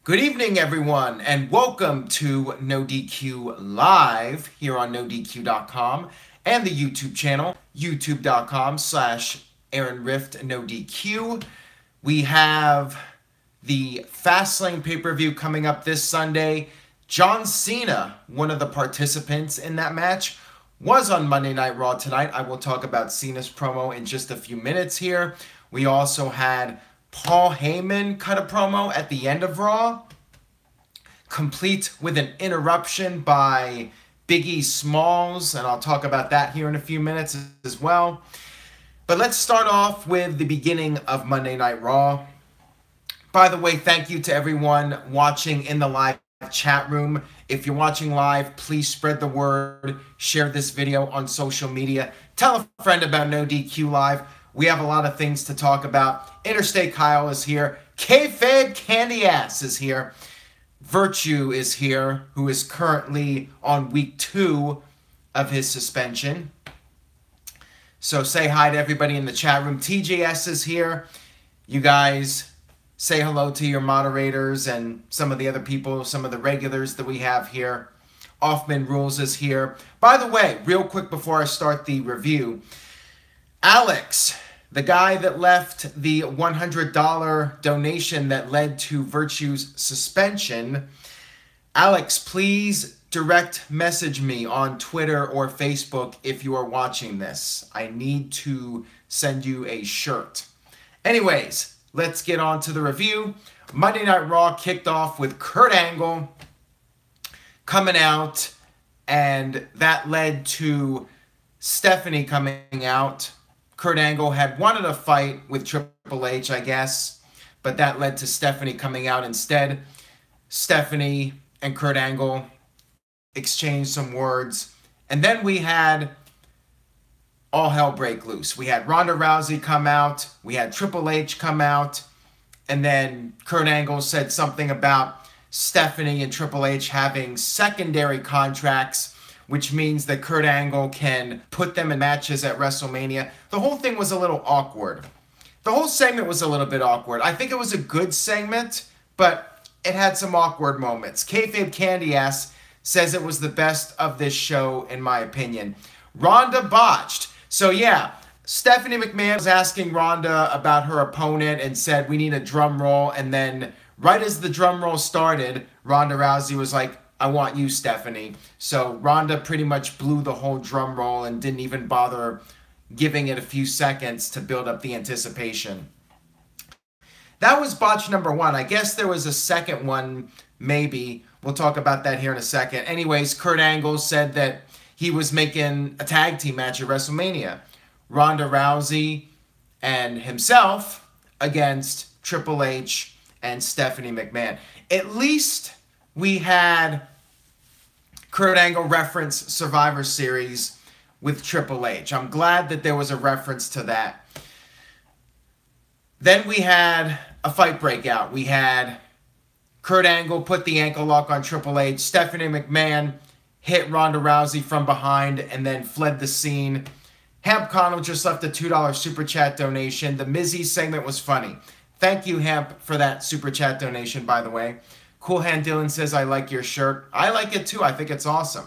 Good evening, everyone, and welcome to NoDQ Live here on NoDQ.com and the YouTube channel, youtube.com/AaronRift We have the Fastlane pay-per-view coming up this Sunday. John Cena, one of the participants in that match, was on Monday Night Raw tonight. I will talk about Cena's promo in just a few minutes here. We also had Paul Heyman cut a promo at the end of Raw, complete with an interruption by Biggie Smalls, and I'll talk about that here in a few minutes as well. But let's start off with the beginning of Monday Night Raw. By the way, thank you to everyone watching in the live chat room. If you're watching live, please spread the word, share this video on social media, tell a friend about NoDQ Live. We have a lot of things to talk about. Interstate Kyle is here. Kayfabe Candy Ass is here. Virtue is here, who is currently on week 2 of his suspension. So say hi to everybody in the chat room. TJS is here. You guys say hello to your moderators and some of the other people, some of the regulars that we have here. Offman Rules is here. By the way, real quick before I start the review, Alex, the guy that left the $100 donation that led to Virtue's suspension, Alex, please direct message me on Twitter or Facebook if you are watching this. I need to send you a shirt. Anyways, let's get on to the review. Monday Night Raw kicked off with Kurt Angle coming out, and that led to Stephanie coming out. Kurt Angle had wanted a fight with Triple H, I guess, but that led to Stephanie coming out instead. Stephanie and Kurt Angle exchanged some words, and then we had all hell break loose. We had Ronda Rousey come out, we had Triple H come out, and then Kurt Angle said something about Stephanie and Triple H having secondary contracts, which means that Kurt Angle can put them in matches at WrestleMania. The whole thing was a little awkward. The whole segment was a little bit awkward. I think it was a good segment, but it had some awkward moments. Kayfabe Candy Ass says it was the best of this show, in my opinion. Ronda botched. So yeah, Stephanie McMahon was asking Ronda about her opponent and said, we need a drum roll. And then right as the drum roll started, Ronda Rousey was like, I want you, Stephanie. So Ronda pretty much blew the whole drum roll and didn't even bother giving it a few seconds to build up the anticipation. That was botch number 1. I guess there was a second one, maybe. We'll talk about that here in a second. Anyways, Kurt Angle said that he was making a tag team match at WrestleMania. Ronda Rousey and himself against Triple H and Stephanie McMahon. At least we had Kurt Angle reference Survivor Series with Triple H. I'm glad that there was a reference to that. Then we had a fight breakout. We had Kurt Angle put the ankle lock on Triple H. Stephanie McMahon hit Ronda Rousey from behind and then fled the scene. Hemp Connell just left a $2 Super Chat donation. The Mizzy segment was funny. Thank you, Hemp, for that Super Chat donation, by the way. Cool Hand Dylan says, I like your shirt. I like it too. I think it's awesome.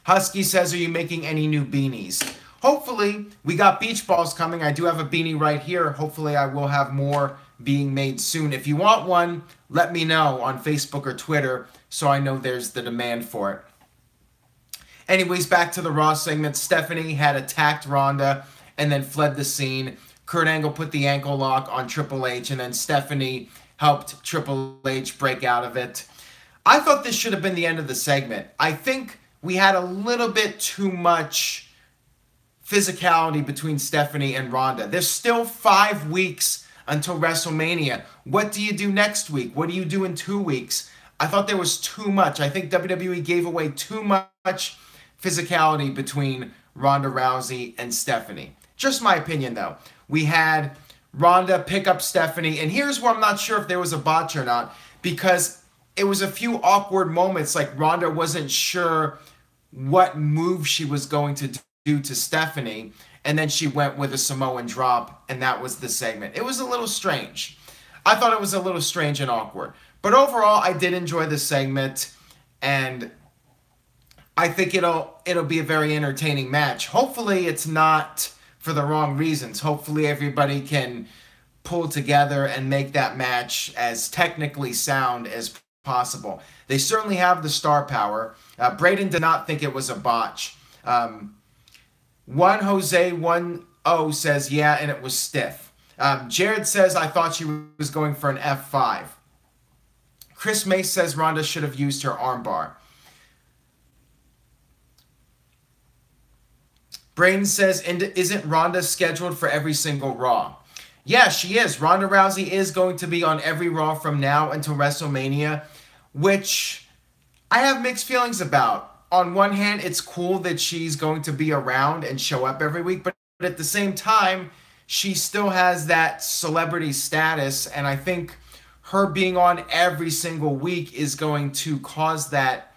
Husky says, are you making any new beanies? Hopefully. We got beach balls coming. I do have a beanie right here. Hopefully I will have more being made soon. If you want one, let me know on Facebook or Twitter so I know there's the demand for it. Anyways, back to the Raw segment. Stephanie had attacked Ronda and then fled the scene. Kurt Angle put the ankle lock on Triple H, and then Stephanie helped Triple H break out of it. I thought this should have been the end of the segment. I think we had a little bit too much physicality between Stephanie and Ronda. There's still 5 weeks until WrestleMania. What do you do next week? What do you do in 2 weeks? I thought there was too much. I think WWE gave away too much physicality between Ronda Rousey and Stephanie. Just my opinion, though. We had Ronda pick up Stephanie, and here's where I'm not sure if there was a botch or not, because it was a few awkward moments, like Ronda wasn't sure what move she was going to do to Stephanie, and then she went with a Samoan drop, and that was the segment. It was a little strange. I thought it was a little strange and awkward. But overall, I did enjoy this segment, and I think it'll be a very entertaining match. Hopefully, it's not for the wrong reasons. Hopefully, everybody can pull together and make that match as technically sound as possible. They certainly have the star power. Braden did not think it was a botch. One Jose 1-0 says, yeah, and it was stiff. Jared says, I thought she was going for an F5. Chris Mace says Ronda should have used her armbar. Braden says, isn't Ronda scheduled for every single Raw? Yeah, she is. Ronda Rousey is going to be on every Raw from now until WrestleMania, which I have mixed feelings about. On one hand, it's cool that she's going to be around and show up every week, but at the same time, she still has that celebrity status, and I think her being on every single week is going to cause that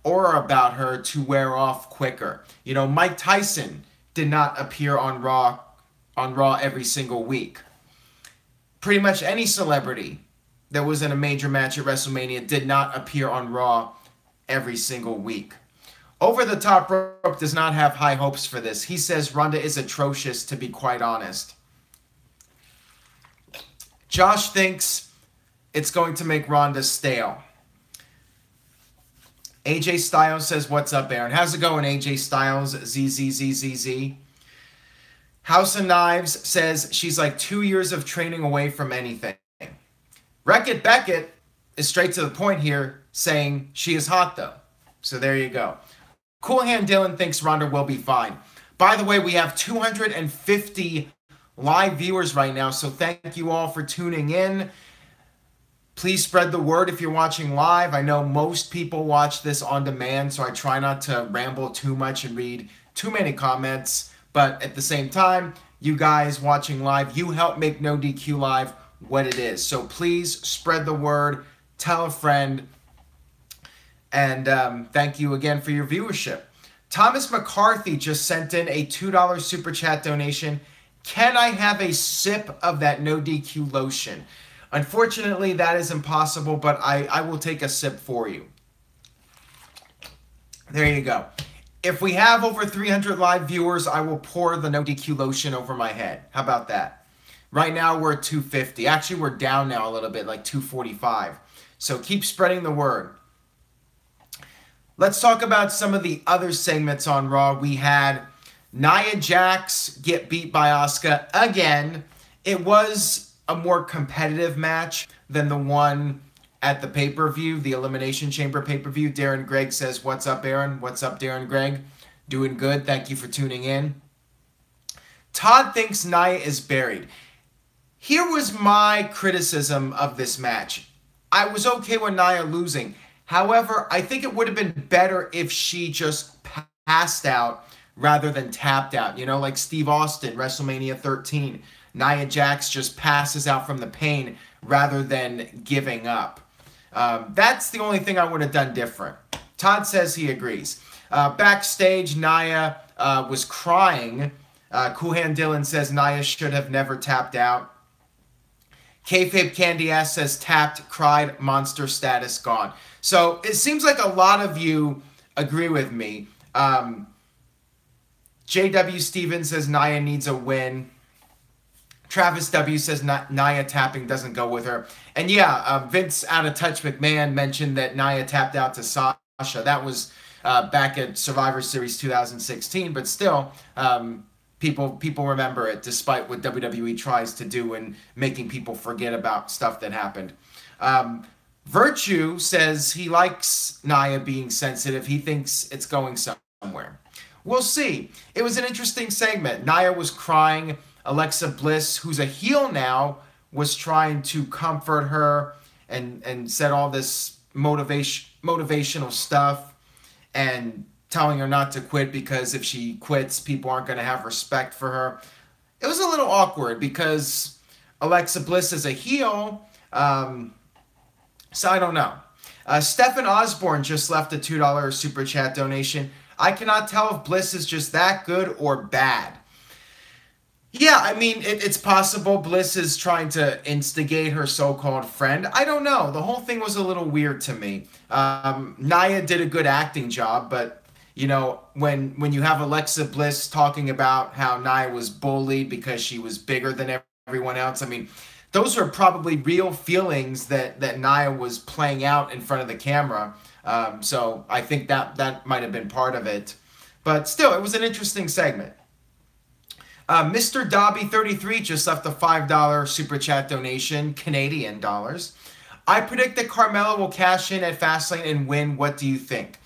aura about her to wear off quicker. You know, Mike Tyson did not appear on Raw every single week. Pretty much any celebrity that was in a major match at WrestleMania did not appear on Raw every single week. Over the Top Rope does not have high hopes for this. He says Ronda is atrocious, to be quite honest. Josh thinks it's going to make Ronda stale. AJ Styles says, what's up, Aaron? How's it going, AJ Styles? ZZZZZ. House of Knives says she's like 2 years of training away from anything. Wreck-It Beckett is straight to the point here, saying she is hot, though. So there you go. Cool Hand Dylan thinks Ronda will be fine. By the way, we have 250 live viewers right now, so thank you all for tuning in. Please spread the word if you're watching live. I know most people watch this on demand, so I try not to ramble too much and read too many comments. But at the same time, you guys watching live, you help make NoDQ Live what it is. So please spread the word, tell a friend, and thank you again for your viewership. Thomas McCarthy just sent in a $2 Super Chat donation. Can I have a sip of that NoDQ lotion? Unfortunately, that is impossible, but I will take a sip for you. There you go. If we have over 300 live viewers, I will pour the NoDQ lotion over my head. How about that? Right now, we're at 250. Actually, we're down now a little bit, like 245. So keep spreading the word. Let's talk about some of the other segments on Raw. We had Nia Jax get beat by Asuka again. It was a more competitive match than the one at the pay-per-view, the Elimination Chamber pay-per-view. Darren Gregg says, what's up, Aaron? What's up, Darren Gregg? Doing good. Thank you for tuning in. Todd thinks Nia is buried. Here was my criticism of this match. I was okay with Nia losing. However, I think it would have been better if she just passed out rather than tapped out. You know, like Steve Austin, WrestleMania 13. Nia Jax just passes out from the pain rather than giving up. That's the only thing I would have done different. Todd says he agrees. Backstage, Nia was crying. Cool Hand Dylan says Nia should have never tapped out. Kayfabe Candy Ass says tapped, cried, monster status, gone. So it seems like a lot of you agree with me. JW Stevens says Nia needs a win. Travis W says Nia tapping doesn't go with her. And yeah, Vince Out of Touch McMahon mentioned that Nia tapped out to Sasha. That was back at Survivor Series 2016, but still, people remember it despite what WWE tries to do in making people forget about stuff that happened. Virtue says he likes Nia being sensitive. He thinks it's going somewhere. We'll see. It was an interesting segment. Nia was crying. Alexa Bliss, who's a heel now, was trying to comfort her and said all this motivational stuff and telling her not to quit because if she quits, people aren't going to have respect for her. It was a little awkward because Alexa Bliss is a heel, so I don't know. Stephen Osborne just left a $2 Super Chat donation. I cannot tell if Bliss is just that good or bad. Yeah, I mean, it's possible Bliss is trying to instigate her so-called friend. I don't know. The whole thing was a little weird to me. Nia did a good acting job, but you know, when you have Alexa Bliss talking about how Nia was bullied because she was bigger than everyone else, I mean, those are probably real feelings that Nia was playing out in front of the camera. So I think that might have been part of it. But still, it was an interesting segment. Mr. Dobby33 just left a $5 super chat donation, Canadian dollars. I predict that Carmella will cash in at Fastlane and win. What do you think?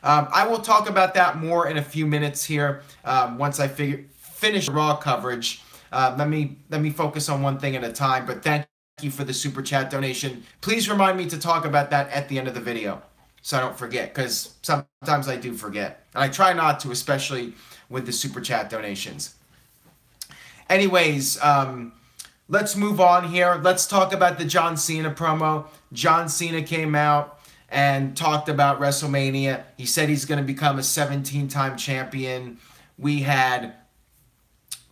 I will talk about that more in a few minutes here once I finish the Raw coverage. Let me focus on one thing at a time, but thank you for the super chat donation. Please remind me to talk about that at the end of the video so I don't forget, because sometimes I do forget. And I try not to, especially with the super chat donations. Anyways, let's move on here. Let's talk about the John Cena promo. John Cena came out and talked about WrestleMania. He said he's going to become a 17-time champion. We had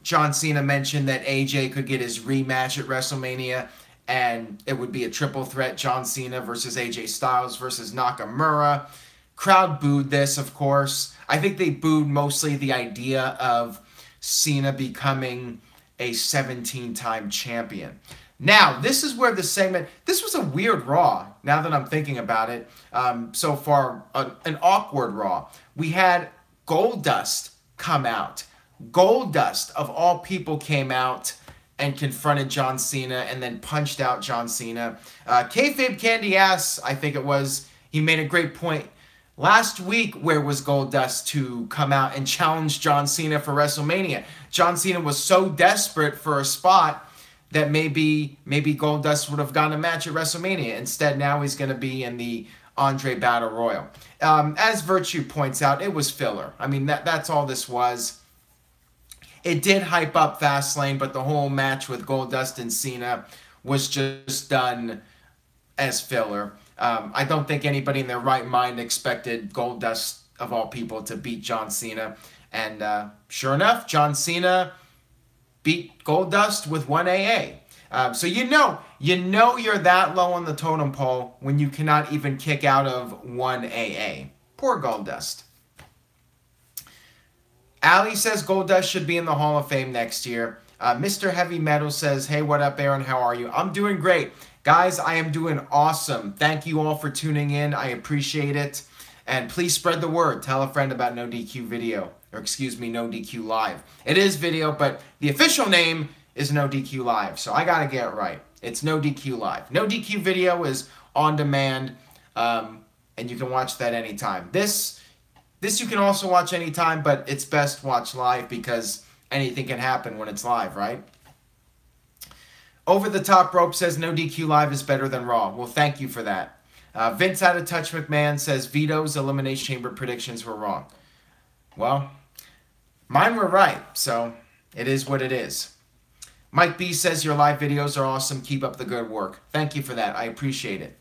John Cena mention that AJ could get his rematch at WrestleMania, and it would be a triple threat, John Cena versus AJ Styles versus Nakamura. Crowd booed this, of course. I think they booed mostly the idea of Cena becoming a 17-time champion. Now, this is where the segment, this was a weird Raw, now that I'm thinking about it. So far, an awkward Raw. We had Goldust come out. Goldust, of all people, came out and confronted John Cena and then punched out John Cena. Kayfabe Candy Ass, I think it was, he made a great point. Last week, where was Goldust to come out and challenge John Cena for WrestleMania? John Cena was so desperate for a spot that maybe Goldust would have gotten a match at WrestleMania. Instead, now he's going to be in the Andre Battle Royal. As Virtue points out, it was filler. I mean, that's all this was. It did hype up Fastlane, but the whole match with Goldust and Cena was just done as filler. I don't think anybody in their right mind expected Goldust, of all people, to beat John Cena. And sure enough, John Cena beat Goldust with 1 AA. So you know you're that low on the totem pole when you cannot even kick out of 1 AA. Poor Goldust. Ali says Goldust should be in the Hall of Fame next year. Mr. Heavy Metal says, hey, what up, Aaron? How are you? I'm doing great. Guys, I am doing awesome. Thank you all for tuning in. I appreciate it. And please spread the word. Tell a friend about NoDQ Video. Or excuse me, NoDQ Live. It is video, but the official name is NoDQ Live. So I got to get it right. It's NoDQ Live. NoDQ Video is on demand. And you can watch that anytime. This you can also watch anytime, but it's best watch live because anything can happen when it's live, right? Over the Top Rope says NoDQ Live is better than Raw. Well, thank you for that. Vince Out of Touch McMahon says Vito's Elimination Chamber predictions were wrong. Well, mine were right, so it is what it is. Mike B says your live videos are awesome. Keep up the good work. Thank you for that. I appreciate it.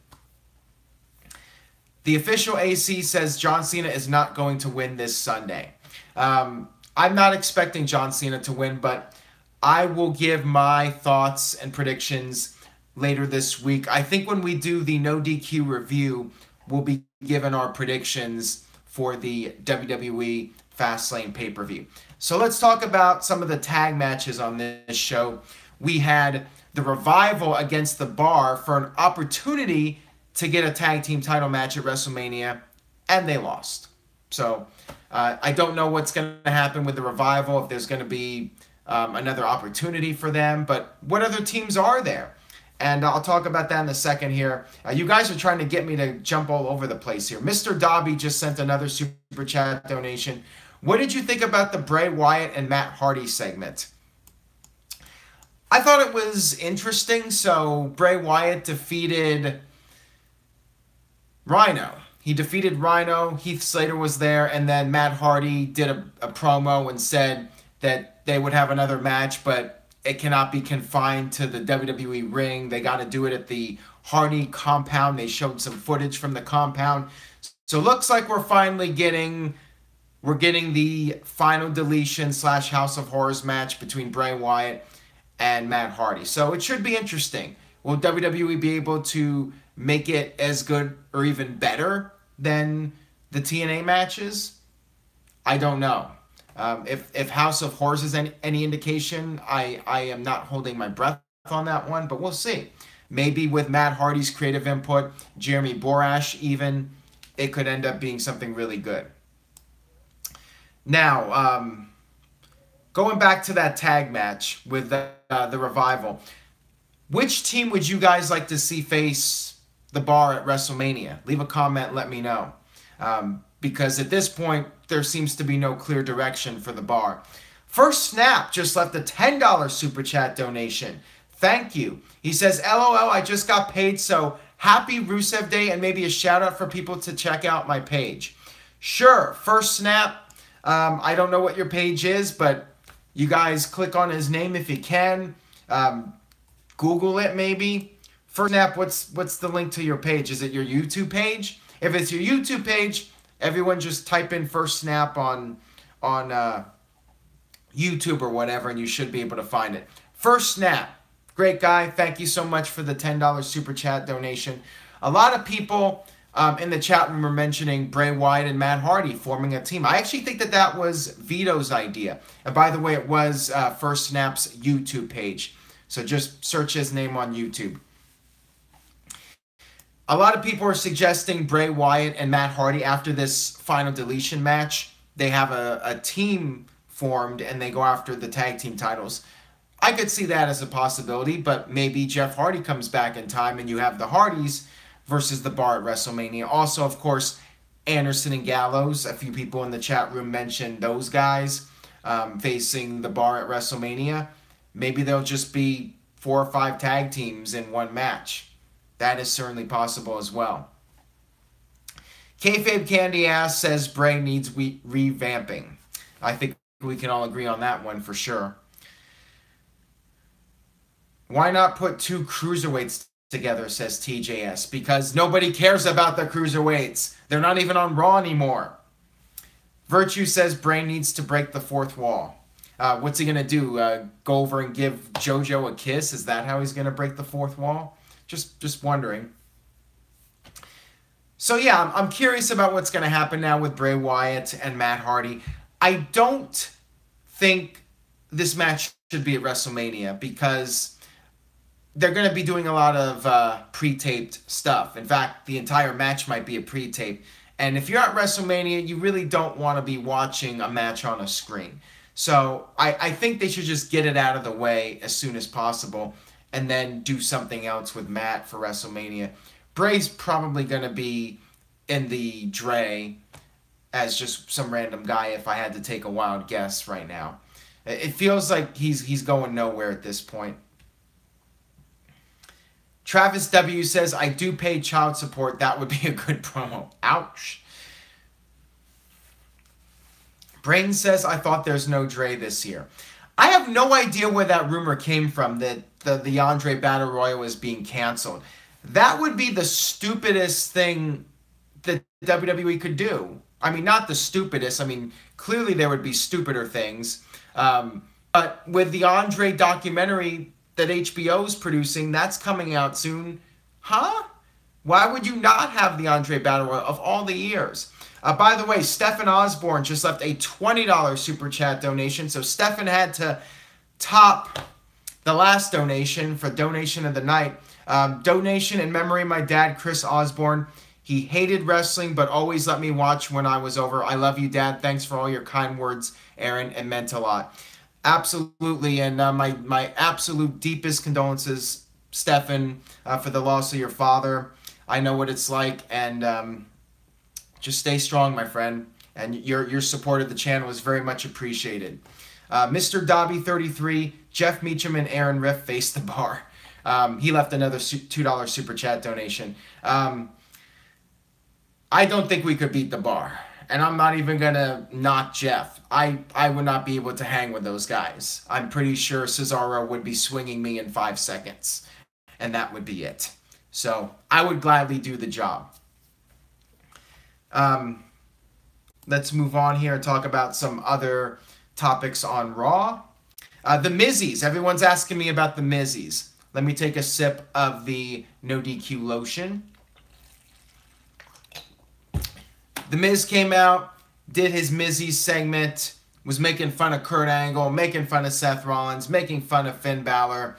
The official AC says John Cena is not going to win this Sunday. I'm not expecting John Cena to win, but I will give my thoughts and predictions later this week. I think when we do the NoDQ review, we'll be given our predictions for the WWE Fastlane pay-per-view. So let's talk about some of the tag matches on this show. We had the Revival against the Bar for an opportunity to get a tag team title match at WrestleMania, and they lost. So I don't know what's going to happen with the Revival, if there's going to be another opportunity for them, but what other teams are there? And I'll talk about that in a second here. You guys are trying to get me to jump all over the place here. Mr. Dobby just sent another super chat donation. What did you think about the Bray Wyatt and Matt Hardy segment? I thought it was interesting. So Bray Wyatt defeated Rhino. He defeated Rhino. Heath Slater was there, and then Matt Hardy did a promo and said that they would have another match, but it cannot be confined to the WWE ring. They got to do it at the Hardy compound. They showed some footage from the compound. So it looks like we're finally getting we're getting the final deletion / House of Horrors match between Bray Wyatt and Matt Hardy. So it should be interesting. Will WWE be able to make it as good or even better than the TNA matches? I don't know. If House of Horrors is any indication, I am not holding my breath on that one, but we'll see. Maybe with Matt Hardy's creative input, Jeremy Borash even, it could end up being something really good. Now, going back to that tag match with the Revival, which team would you guys like to see face the Bar at WrestleMania? Leave a comment, let me know. Because at this point, there seems to be no clear direction for the Bar. First Snap just left a $10 Super Chat donation. Thank you. He says, LOL, I just got paid, so happy Rusev Day, and maybe a shout out for people to check out my page. Sure, First Snap. I don't know what your page is, but you guys click on his name if you can. Google it maybe. First Snap, what's the link to your page? Is it your YouTube page? If it's your YouTube page, everyone just type in First Snap on YouTube or whatever, and you should be able to find it. First Snap. Great guy. Thank you so much for the $10 Super Chat donation. A lot of people in the chat room were mentioning Bray Wyatt and Matt Hardy forming a team. I actually think that was Vito's idea. And by the way, it was First Snap's YouTube page. So just search his name on YouTube. A lot of people are suggesting Bray Wyatt and Matt Hardy after this final deletion match. They have a team formed and they go after the tag team titles. I could see that as a possibility, but maybe Jeff Hardy comes back in time and you have the Hardys versus the Bar at WrestleMania. Also, of course, Anderson and Gallows. A few people in the chat room mentioned those guys facing the Bar at WrestleMania. Maybe they'll just be 4 or 5 tag teams in one match. That is certainly possible as well. Kayfabe Candy Ass says Bray needs revamping. I think we can all agree on that one for sure. Why not put 2 cruiserweights together, says TJS? Because nobody cares about the cruiserweights. They're not even on Raw anymore. Virtue says Bray needs to break the 4th wall. What's he going to do? Go over and give JoJo a kiss? Is that how he's going to break the 4th wall? Just wondering. So yeah, I'm curious about what's going to happen now with Bray Wyatt and Matt Hardy. I don't think this match should be at WrestleMania because they're going to be doing a lot of pre-taped stuff. In fact, the entire match might be a pre-tape. And if you're at WrestleMania, you really don't want to be watching a match on a screen. So I think they should just get it out of the way as soon as possible and then do something else with Matt for WrestleMania. Bray's probably going to be in the Dre as just some random guy if I had to take a wild guess right now. It feels like he's going nowhere at this point. Travis W. says, I do pay child support. That would be a good promo. Ouch. Brain says, I thought there's no Dre this year. I have no idea where that rumor came from that the Andre Battle Royal is being canceled. That would be the stupidest thing that WWE could do. I mean, not the stupidest. I mean, clearly there would be stupider things. But with the Andre documentary that HBO's producing, that's coming out soon. Huh? Why would you not have the Andre Battle Royal of all the years? By the way, Stephen Osborne just left a $20 Super Chat donation. So Stephen had to top the last donation for donation of the night. Donation in memory of my dad, Chris Osborne. He hated wrestling, but always let me watch when I was over. I love you, Dad. Thanks for all your kind words, Aaron. It meant a lot. Absolutely, and my absolute deepest condolences, Stefan, for the loss of your father. I know what it's like, and just stay strong, my friend. And your support of the channel is very much appreciated. Mr. Dobby33, Jeff Meacham, and Aaron Riff face the Bar. He left another $2 Super Chat donation. I don't think we could beat the Bar. And I'm not even going to knock Jeff. I would not be able to hang with those guys. I'm pretty sure Cesaro would be swinging me in 5 seconds. And that would be it. So I would gladly do the job. let's move on here and talk about some other topics on Raw. The Mizzies. Everyone's asking me about the Mizzies. Let me take a sip of the NoDQ lotion. The Miz came out, did his Mizzies segment, was making fun of Kurt Angle, making fun of Seth Rollins, making fun of Finn Balor.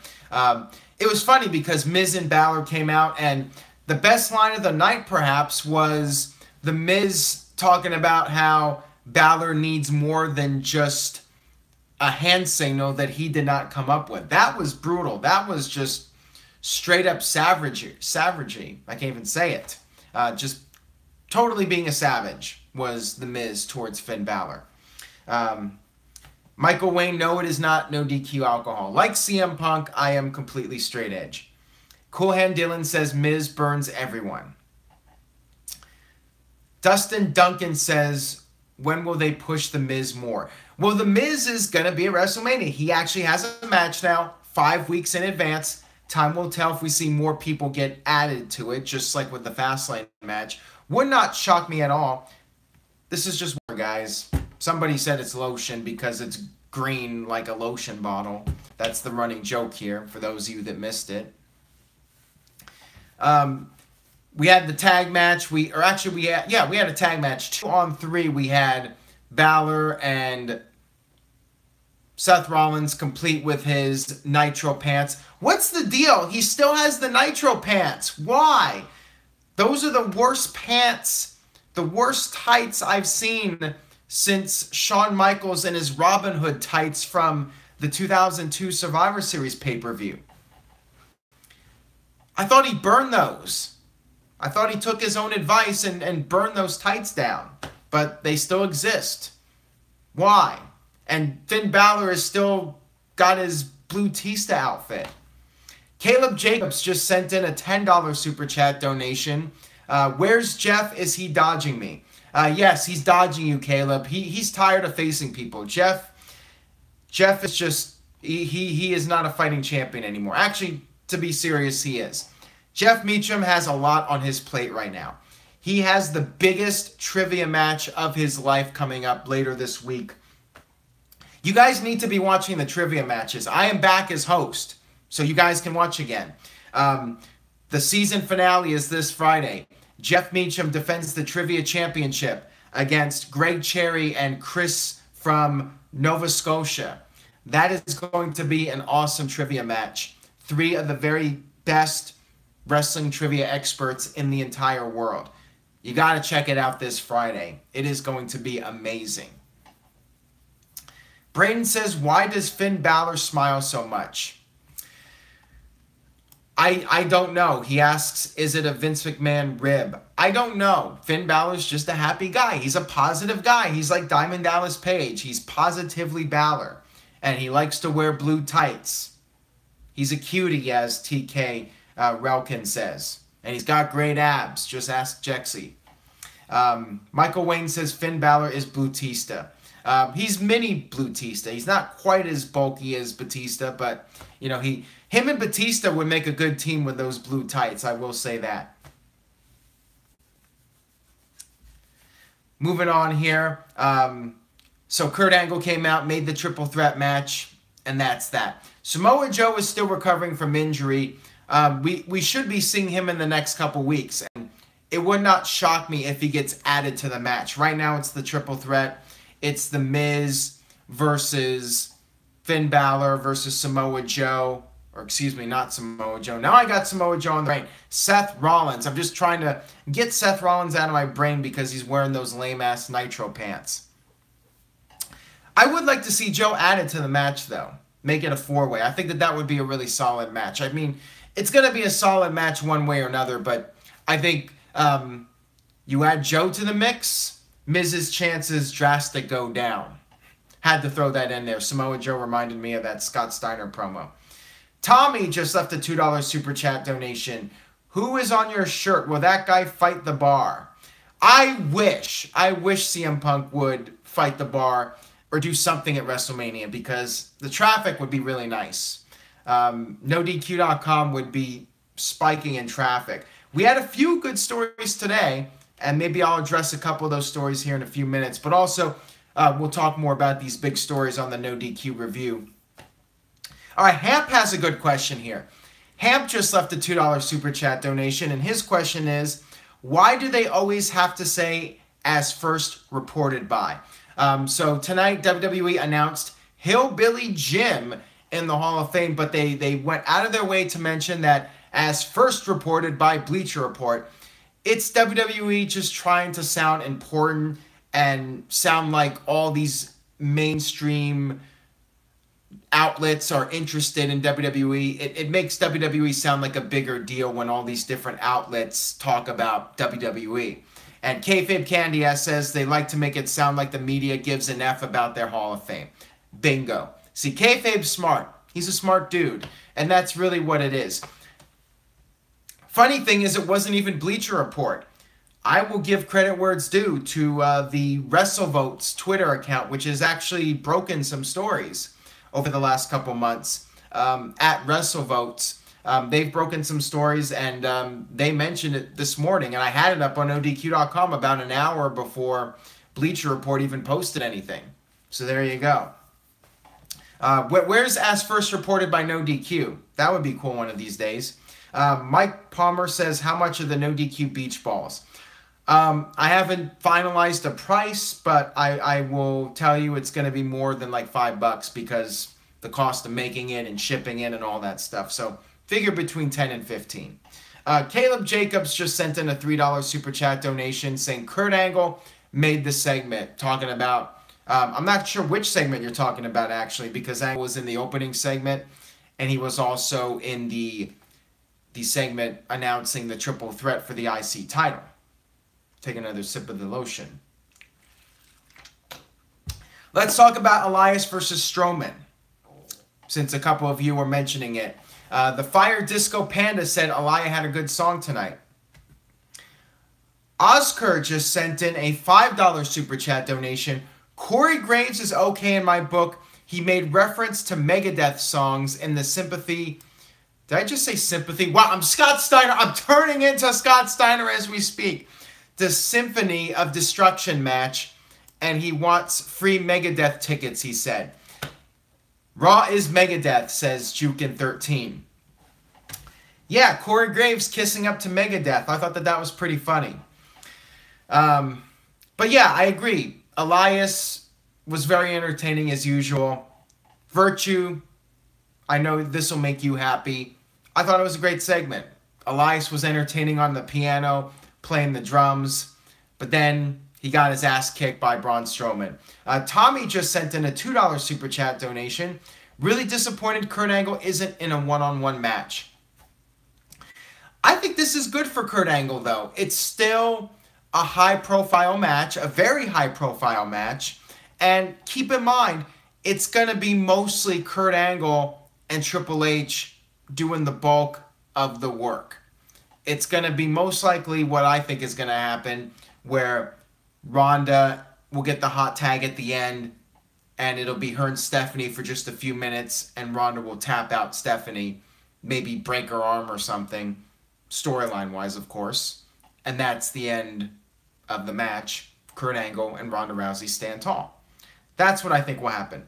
It was funny because Miz and Balor came out, and the best line of the night, perhaps, was the Miz talking about how Balor needs more than just a hand signal that he did not come up with. That was brutal. That was just straight up savagery. I can't even say it. Just totally being a savage was the Miz towards Finn Balor. Michael Wayne, no, it is not no DQ alcohol. Like CM Punk, I am completely straight edge. Cool Hand Dylan says Miz burns everyone. Dustin Duncan says, when will they push the Miz more? Well, the Miz is going to be at WrestleMania. He actually has a match now, 5 weeks in advance. Time will tell if we see more people get added to it, just like with the Fastlane match. Would not shock me at all. This is just water, guys. Somebody said it's lotion because it's green like a lotion bottle. That's the running joke here for those of you that missed it. We had the tag match. We had a tag match. 2-on-3. We had Balor and Seth Rollins complete with his nitro pants. What's the deal? He still has the nitro pants. Why? Those are the worst pants, the worst tights I've seen since Shawn Michaels and his Robin Hood tights from the 2002 Survivor Series pay-per-view. I thought he burned those. I thought he took his own advice and burned those tights down. But they still exist. Why? And Finn Balor has still got his Blue Tista outfit. Caleb Jacobs just sent in a $10 Super Chat donation. Where's Jeff? Is he dodging me? Yes, he's dodging you, Caleb. He's tired of facing people. Jeff is just, he is not a fighting champion anymore. Actually, to be serious, he is. Jeff Meacham has a lot on his plate right now. He has the biggest trivia match of his life coming up later this week. You guys need to be watching the trivia matches. I am back as host, so you guys can watch again. The season finale is this Friday. Jeff Meacham defends the trivia championship against Greg Cherry and Chris from Nova Scotia. That is going to be an awesome trivia match. 3 of the very best wrestling trivia experts in the entire world. You got to check it out this Friday. It is going to be amazing. Braden says, why does Finn Balor smile so much? I don't know. He asks, is it a Vince McMahon rib? I don't know. Finn Balor's just a happy guy. He's a positive guy. He's like Diamond Dallas Page. He's positively Balor. And he likes to wear blue tights. He's a cutie, as TK Relkin says. And he's got great abs. Just ask Jexy. Michael Wayne says Finn Balor is Blue Tista. He's mini Blue Tista. He's not quite as bulky as Batista, but you know, him and Batista would make a good team with those blue tights. I will say that. Moving on here. So Kurt Angle came out, made the triple threat match, and that's that. Samoa Joe is still recovering from injury. We should be seeing him in the next couple weeks, and it would not shock me if he gets added to the match. Right now it's the triple threat. It's The Miz versus Finn Balor versus Samoa Joe. Or excuse me, not Samoa Joe. Now I got Samoa Joe on the brain. Seth Rollins. I'm just trying to get Seth Rollins out of my brain because he's wearing those lame-ass nitro pants. I would like to see Joe added to the match, though. Make it a 4-way. I think that would be a really solid match. I mean, it's going to be a solid match one way or another, but I think you add Joe to the mix, Miz's chances drastic go down. Had to throw that in there. Samoa Joe reminded me of that Scott Steiner promo. Tommy just left a $2 Super Chat donation. Who is on your shirt? Will that guy fight the Bar? I wish CM Punk would fight the Bar or do something at WrestleMania because the traffic would be really nice. NoDQ.com would be spiking in traffic. We had a few good stories today, and maybe I'll address a couple of those stories here in a few minutes. But also, we'll talk more about these big stories on the NoDQ review. All right, Hamp has a good question here. Hamp just left a $2 Super Chat donation, and his question is, why do they always have to say as first reported by? So tonight, WWE announced Hillbilly Jim in the Hall of Fame, but they went out of their way to mention that as first reported by Bleacher Report. It's WWE just trying to sound important and sound like all these mainstream outlets are interested in WWE. It makes WWE sound like a bigger deal when all these different outlets talk about WWE. And Kayfabe Candy says they like to make it sound like the media gives an F about their Hall of Fame. Bingo. See, Kayfabe's smart. He's a smart dude. And that's really what it is. Funny thing is, it wasn't even Bleacher Report. I will give credit where it's due to the WrestleVotes Twitter account, which has actually broken some stories over the last couple months. At WrestleVotes, they've broken some stories, and they mentioned it this morning, and I had it up on NoDQ.com about an hour before Bleacher Report even posted anything. So there you go. Where's as first reported by NoDQ? That would be cool one of these days. Mike Palmer says, how much are the NoDQ beach balls? I haven't finalized a price, but I will tell you it's going to be more than like $5 because the cost of making it and shipping it and all that stuff. So figure between 10 and 15. Caleb Jacobs just sent in a $3 Super Chat donation saying Kurt Angle made the segment talking about, I'm not sure which segment you're talking about actually, because Angle was in the opening segment and he was also in the segment announcing the triple threat for the IC title. Take another sip of the lotion. Let's talk about Elias versus Strowman, since a couple of you were mentioning it. The Fire Disco Panda said Elias had a good song tonight. Oscar just sent in a $5 Super Chat donation. Corey Graves is okay in my book. He made reference to Megadeth songs in the Sympathy... Did I just say sympathy? Wow, I'm Scott Steiner. I'm turning into Scott Steiner as we speak. The Symphony of Destruction match, and he wants free Megadeth tickets, he said. Raw is Megadeth, says Jukin13. Yeah, Corey Graves kissing up to Megadeth. I thought that was pretty funny. But yeah, I agree. Elias was very entertaining as usual. Virtue, I know this will make you happy. I thought it was a great segment. Elias was entertaining on the piano, playing the drums, but then he got his ass kicked by Braun Strowman. Tommy just sent in a $2 Super Chat donation. Really disappointed Kurt Angle isn't in a one-on-one match. I think this is good for Kurt Angle, though. It's still a high-profile match, a very high-profile match, and keep in mind, it's going to be mostly Kurt Angle and Triple H doing the bulk of the work. It's going to be most likely what I think is going to happen, where Ronda will get the hot tag at the end, and it'll be her and Stephanie for just a few minutes, and Ronda will tap out Stephanie, maybe break her arm or something, storyline-wise, of course, and that's the end of the match. Kurt Angle and Ronda Rousey stand tall. That's what I think will happen.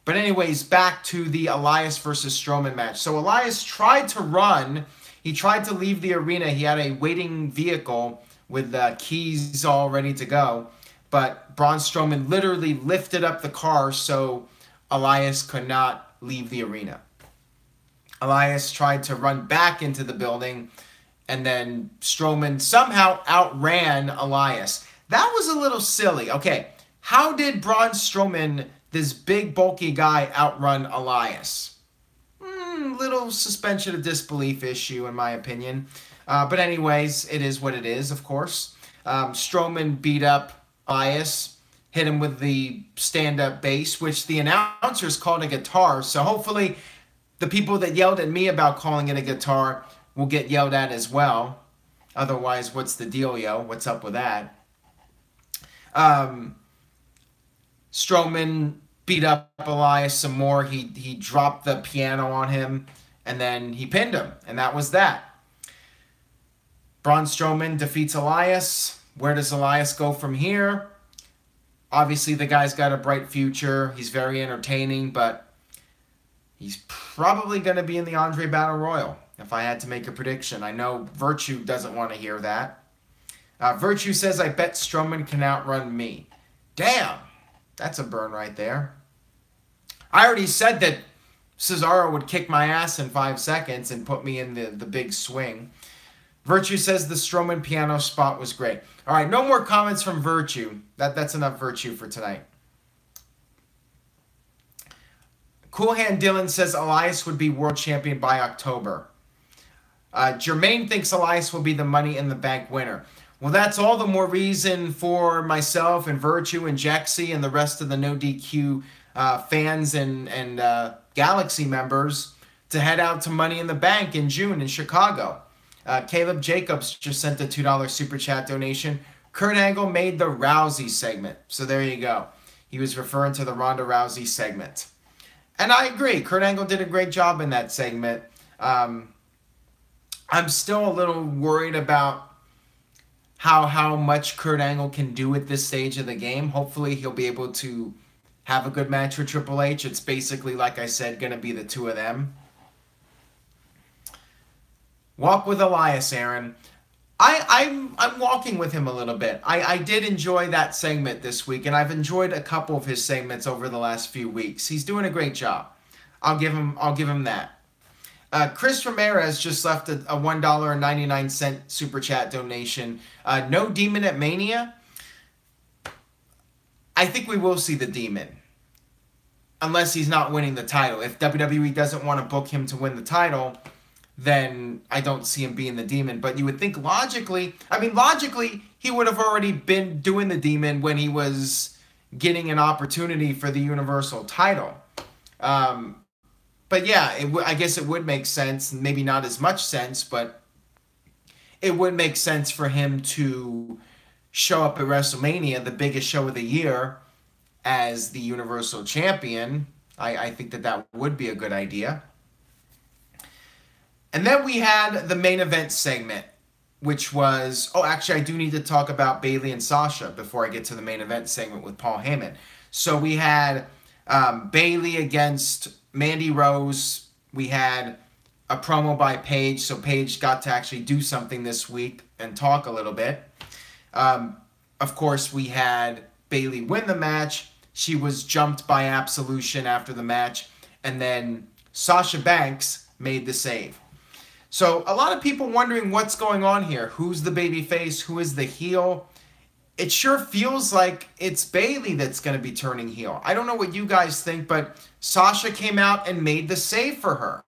But anyways, back to the Elias versus Strowman match. So Elias tried to run. He tried to leave the arena. He had a waiting vehicle with keys all ready to go. But Braun Strowman literally lifted up the car so Elias could not leave the arena. Elias tried to run back into the building, and then Strowman somehow outran Elias. That was a little silly. Okay, how did Braun Strowman, this big, bulky guy, outrun Elias? Little suspension of disbelief issue, in my opinion. But anyways, it is what it is, of course. Strowman beat up Elias, hit him with the stand-up bass, which the announcers called a guitar. So hopefully the people that yelled at me about calling it a guitar will get yelled at as well. Otherwise, what's the deal, yo? What's up with that? Strowman beat up Elias some more. He dropped the piano on him, and then he pinned him, and that was that. Braun Strowman defeats Elias. Where does Elias go from here? Obviously, the guy's got a bright future. He's very entertaining, but he's probably going to be in the Andre Battle Royal, if I had to make a prediction. I know Virtue doesn't want to hear that. Virtue says, I bet Strowman can outrun me. Damn, that's a burn right there. I already said that Cesaro would kick my ass in 5 seconds and put me in the big swing. Virtue says the Strowman piano spot was great. All right, no more comments from Virtue. That's enough Virtue for tonight. Cool Hand Dylan says Elias would be world champion by October. Jermaine thinks Elias will be the Money in the Bank winner. Well, that's all the more reason for myself and Virtue and Jexy and the rest of the NoDQ fans and Galaxy members to head out to Money in the Bank in June in Chicago. Caleb Jacobs just sent a $2 super chat donation. Kurt Angle made the Rousey segment. So there you go. He was referring to the Ronda Rousey segment. And I agree. Kurt Angle did a great job in that segment. I'm still a little worried about how much Kurt Angle can do at this stage of the game. Hopefully he'll be able to have a good match with Triple H. It's basically, like I said, going to be the two of them. Walk with Elias, Aaron. I'm walking with him a little bit. I did enjoy that segment this week, and I've enjoyed a couple of his segments over the last few weeks. He's doing a great job. I'll give him that. Chris Ramirez just left a $1.99 super chat donation. No Demon at Mania. I think we will see the Demon. Unless he's not winning the title. If WWE doesn't want to book him to win the title, then I don't see him being the Demon. But you would think logically, he would have already been doing the Demon when he was getting an opportunity for the Universal title. But yeah, I guess it would make sense. Maybe not as much sense, but it would make sense for him to show up at WrestleMania, the biggest show of the year, as the Universal Champion. I think that would be a good idea. And then we had the main event segment, which was... Oh, actually, I do need to talk about Bayley and Sasha before I get to the main event segment with Paul Heyman. So we had Bayley against Mandy Rose. We had a promo by Paige, so Paige got to actually do something this week and talk a little bit. Of course, we had Bayley win the match. She was jumped by Absolution after the match. And then Sasha Banks made the save. So a lot of people wondering what's going on here. Who's the babyface? Who is the heel? It sure feels like it's Bayley that's going to be turning heel. I don't know what you guys think, but Sasha came out and made the save for her.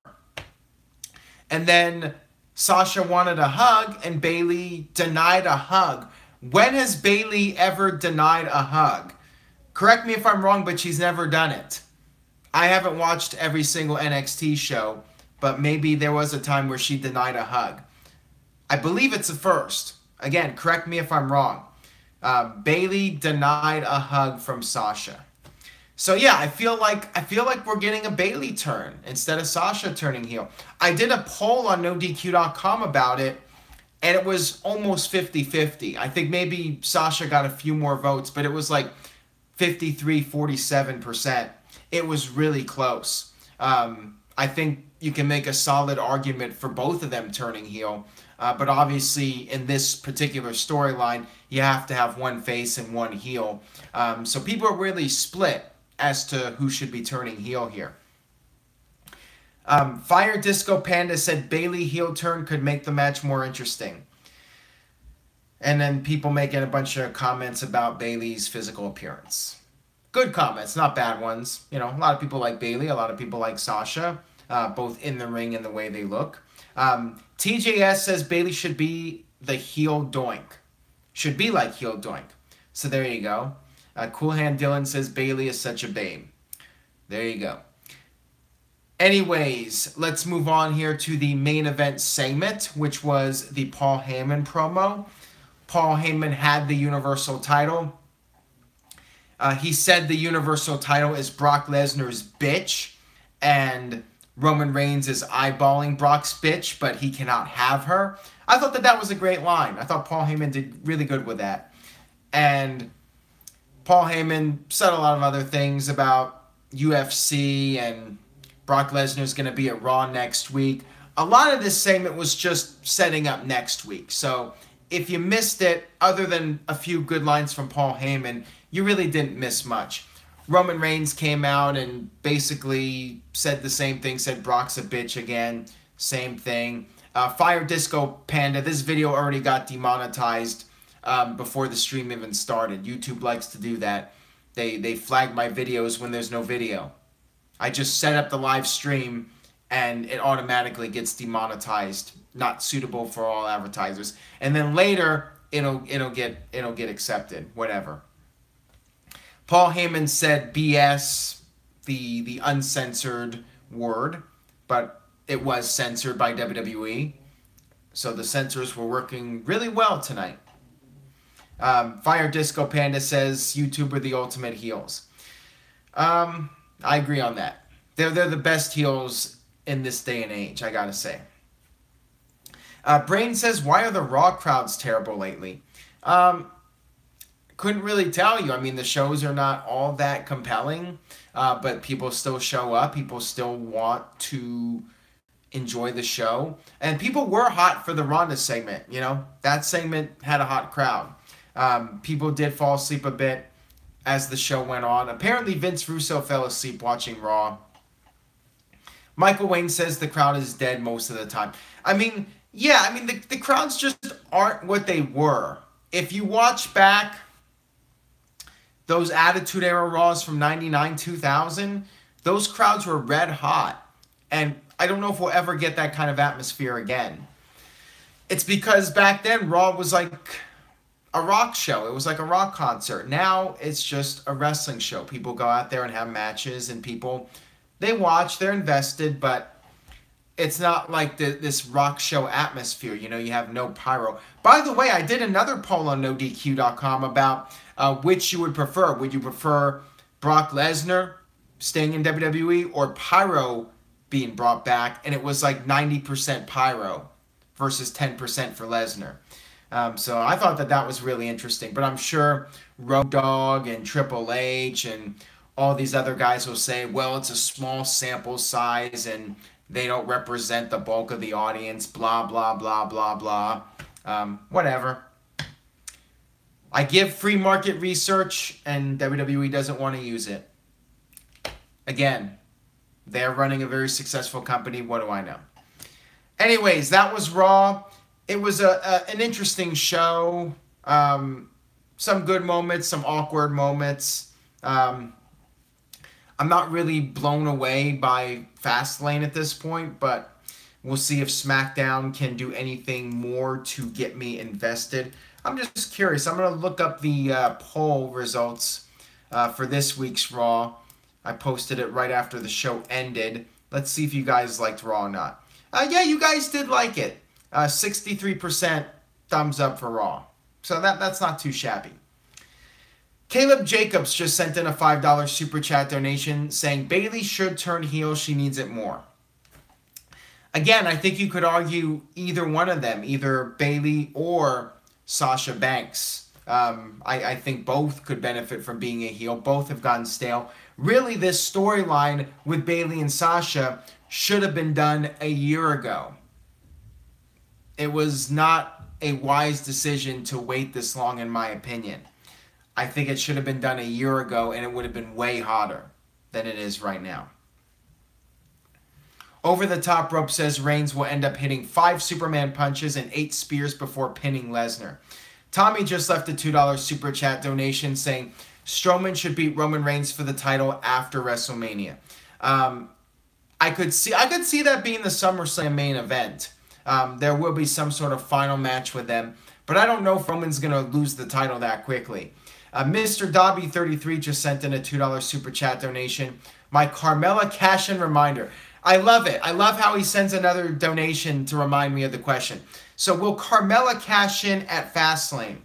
And then Sasha wanted a hug, and Bayley denied a hug. When has Bayley ever denied a hug? Correct me if I'm wrong, but she's never done it. I haven't watched every single NXT show, but maybe there was a time where she denied a hug. I believe it's a first. Again, correct me if I'm wrong. Bayley denied a hug from Sasha. So yeah, I feel like we're getting a Bayley turn instead of Sasha turning heel. I did a poll on NoDQ.com about it, and it was almost 50-50. I think maybe Sasha got a few more votes, but it was like 53-47%. It was really close. I think you can make a solid argument for both of them turning heel. But obviously, in this particular storyline, you have to have one face and one heel. So people are really split as to who should be turning heel here. Fire Disco Panda said Bayley heel turn could make the match more interesting. And then people making a bunch of comments about Bayley's physical appearance. Good comments, not bad ones. You know, a lot of people like Bayley, a lot of people like Sasha, both in the ring and the way they look. TJS says Bayley should be the heel doink. Should be like heel doink. So there you go. Cool Hand Dylan says Bayley is such a babe. There you go. Anyways, let's move on here to the main event segment, which was the Paul Heyman promo. Paul Heyman had the Universal title. He said the Universal title is Brock Lesnar's bitch, and Roman Reigns is eyeballing Brock's bitch, but he cannot have her. I thought that was a great line. I thought Paul Heyman did really good with that. And Paul Heyman said a lot of other things about UFC and Brock Lesnar's going to be at Raw next week. A lot of this segment was just setting up next week. So if you missed it, other than a few good lines from Paul Heyman, you really didn't miss much. Roman Reigns came out and basically said the same thing, said Brock's a bitch again, same thing. Fire Disco Panda, this video already got demonetized before the stream even started. YouTube likes to do that. They flag my videos when there's no video. I just set up the live stream and it automatically gets demonetized, not suitable for all advertisers. And then later it'll get accepted, whatever. Paul Heyman said BS, the uncensored word, but it was censored by WWE. So the censors were working really well tonight. Fire Disco Panda says YouTube are the ultimate heels. I agree on that. They're the best heels in this day and age, I gotta say. Brain says, why are the Raw crowds terrible lately? Couldn't really tell you. I mean, the shows are not all that compelling, but people still show up. People still want to enjoy the show. And people were hot for the Ronda segment, you know. That segment had a hot crowd. People did fall asleep a bit as the show went on. Apparently, Vince Russo fell asleep watching Raw. Michael Wayne says the crowd is dead most of the time. I mean, yeah, I mean, the crowds just aren't what they were. If you watch back those Attitude Era Raws from 99, 2000, those crowds were red hot. And I don't know if we'll ever get that kind of atmosphere again. It's because back then, Raw was like a rock show. It was like a rock concert. Now, it's just a wrestling show. People go out there and have matches, and people, they watch, they're invested, but it's not like this rock show atmosphere. You know, you have no pyro. By the way, I did another poll on NoDQ.com about which you would prefer. Would you prefer Brock Lesnar staying in WWE or pyro being brought back? And it was like 90% pyro versus 10% for Lesnar. So I thought that was really interesting. But I'm sure Road Dogg and Triple H and all these other guys will say, well, it's a small sample size and they don't represent the bulk of the audience, blah, blah, blah, blah, blah. Whatever. I give free market research and WWE doesn't want to use it. Again, they're running a very successful company. What do I know? Anyways, that was Raw. It was an interesting show. Some good moments, some awkward moments. I'm not really blown away by Fastlane at this point, but we'll see if SmackDown can do anything more to get me invested. I'm just curious. I'm going to look up the poll results for this week's Raw. I posted it right after the show ended. Let's see if you guys liked Raw or not. Yeah, you guys did like it. 63% thumbs up for Raw. So that's not too shabby. Caleb Jacobs just sent in a $5 super chat donation saying Bayley should turn heel. She needs it more. Again, I think you could argue either one of them, either Bayley or Sasha Banks. I think both could benefit from being a heel. Both have gotten stale. Really, this storyline with Bayley and Sasha should have been done a year ago. It was not a wise decision to wait this long, in my opinion. I think it should have been done a year ago, and it would have been way hotter than it is right now. Over the Top Rope says Reigns will end up hitting 5 Superman punches and 8 spears before pinning Lesnar. Tommy just left a $2 super chat donation saying Strowman should beat Roman Reigns for the title after WrestleMania. I could see that being the SummerSlam main event. There will be some sort of final match with them, but I don't know if Roman's going to lose the title that quickly. Mr. Dobby33 just sent in a $2 super chat donation. My Carmella cash-in reminder. I love it. I love how he sends another donation to remind me of the question. So will Carmella cash in at Fastlane?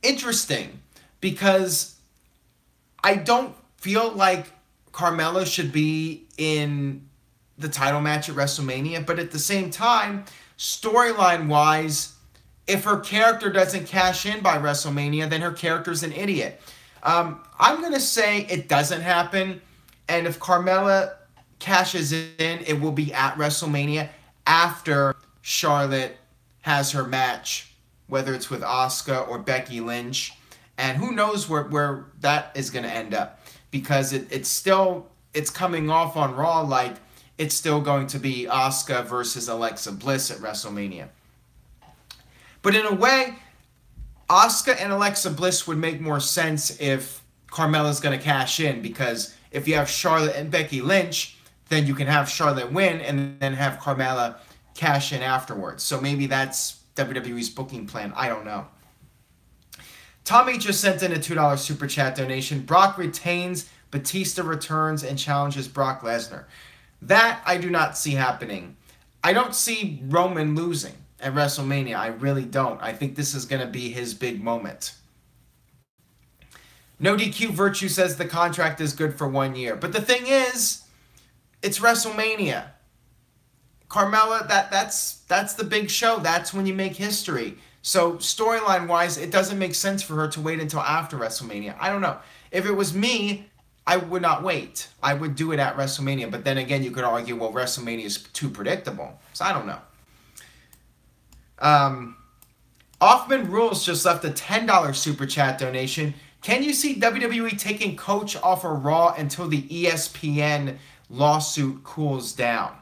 Interesting, because I don't feel like Carmella should be in the title match at WrestleMania, but at the same time, Storyline-wise, if her character doesn't cash in by WrestleMania, then her character's an idiot. I'm going to say it doesn't happen. And if Carmella cashes in, it will be at WrestleMania after Charlotte has her match, whether it's with Asuka or Becky Lynch. And who knows where that is going to end up. Because it's coming off on Raw like it's still going to be Asuka versus Alexa Bliss at WrestleMania. But in a way, Asuka and Alexa Bliss would make more sense if Carmella's going to cash in, because if you have Charlotte and Becky Lynch, then you can have Charlotte win and then have Carmella cash in afterwards. So maybe that's WWE's booking plan. I don't know. Tommy just sent in a $2 Super Chat donation. Brock retains, Batista returns, and challenges Brock Lesnar. That I do not see happening. I don't see Roman losing at WrestleMania. I really don't. I think this is going to be his big moment. NoDQ Virtue says the contract is good for 1 year. But the thing is, it's WrestleMania. Carmella, that's the big show. That's when you make history. So storyline-wise, it doesn't make sense for her to wait until after WrestleMania. I don't know. If it was me, I would not wait. I would do it at WrestleMania. But then again, you could argue, well, WrestleMania is too predictable. So I don't know. Offman Rules just left a $10 Super Chat donation. Can you see WWE taking Coach off of Raw until the ESPN lawsuit cools down?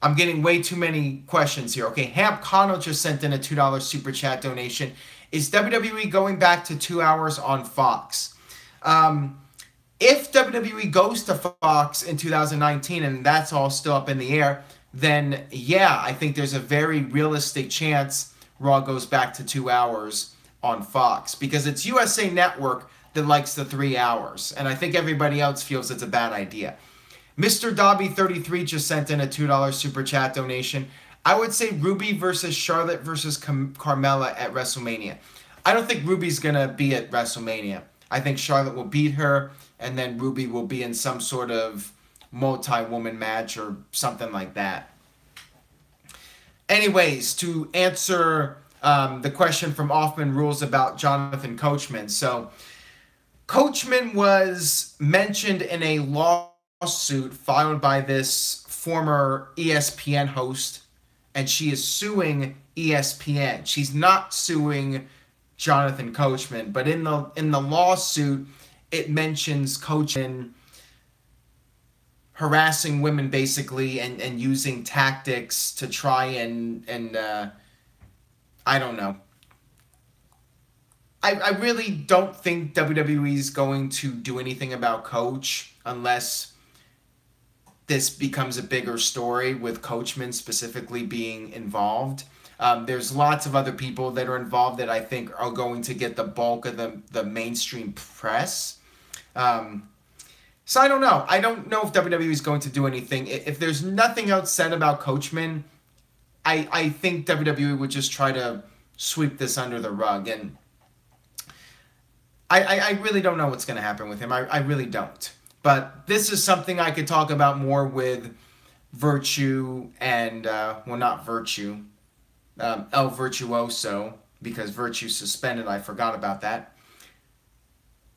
I'm getting way too many questions here. Okay, Hamp Connell just sent in a $2 Super Chat donation. Is WWE going back to 2 hours on Fox? If WWE goes to Fox in 2019, and that's all still up in the air, then yeah, I think there's a very realistic chance Raw goes back to 2 hours on Fox, because it's USA Network that likes the 3 hours, and I think everybody else feels it's a bad idea. Mr. Dobby33 just sent in a $2 Super Chat donation. I would say Ruby versus Charlotte versus Carmella at WrestleMania. I don't think Ruby's going to be at WrestleMania. I think Charlotte will beat her, and then Ruby will be in some sort of multi-woman match or something like that. Anyways, to answer the question from Offman Rules about Jonathan Coachman. So, Coachman was mentioned in a lawsuit filed by this former ESPN host, and she is suing ESPN. She's not suing Jonathan Coachman, but in the lawsuit, it mentions Coachman harassing women basically and using tactics to try and I don't know. I really don't think WWE is going to do anything about Coach unless this becomes a bigger story with Coachman specifically being involved. There's lots of other people that are involved that I think are going to get the bulk of the mainstream press. So I don't know. I don't know if WWE is going to do anything. If there's nothing else said about Coachman, I think WWE would just try to sweep this under the rug. And I really don't know what's going to happen with him. I really don't. But this is something I could talk about more with Virtue and, well, not Virtue, El Virtuoso, because Virtue's suspended. I forgot about that.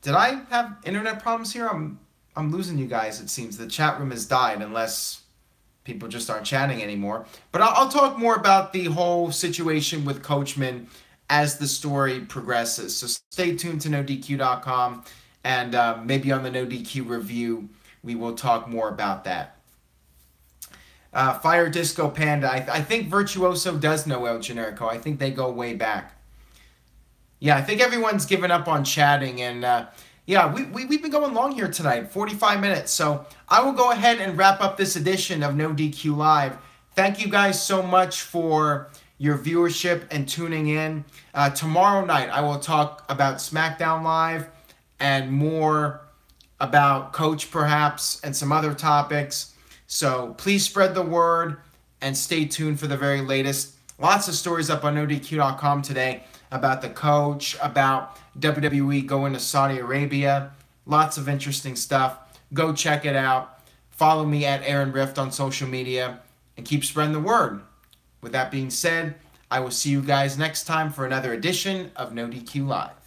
Did I have internet problems here? I'm losing you guys, it seems. The chat room has died unless people just aren't chatting anymore. But I'll talk more about the whole situation with Coachman as the story progresses. So stay tuned to NoDQ.com, and maybe on the NoDQ review, we will talk more about that. Fire Disco Panda. I think Virtuoso does know El Generico. I think they go way back. Yeah, I think everyone's given up on chatting, and yeah, we've been going long here tonight, 45 minutes. So I will go ahead and wrap up this edition of NoDQ Live. Thank you guys so much for your viewership and tuning in. Tomorrow night, I will talk about SmackDown Live and more about Coach perhaps and some other topics. So please spread the word and stay tuned for the very latest. Lots of stories up on NoDQ.com today about the Coach, about WWE going to Saudi Arabia. Lots of interesting stuff. Go check it out. Follow me at Aaron Rift on social media. and keep spreading the word. With that being said, I will see you guys next time for another edition of NoDQ Live.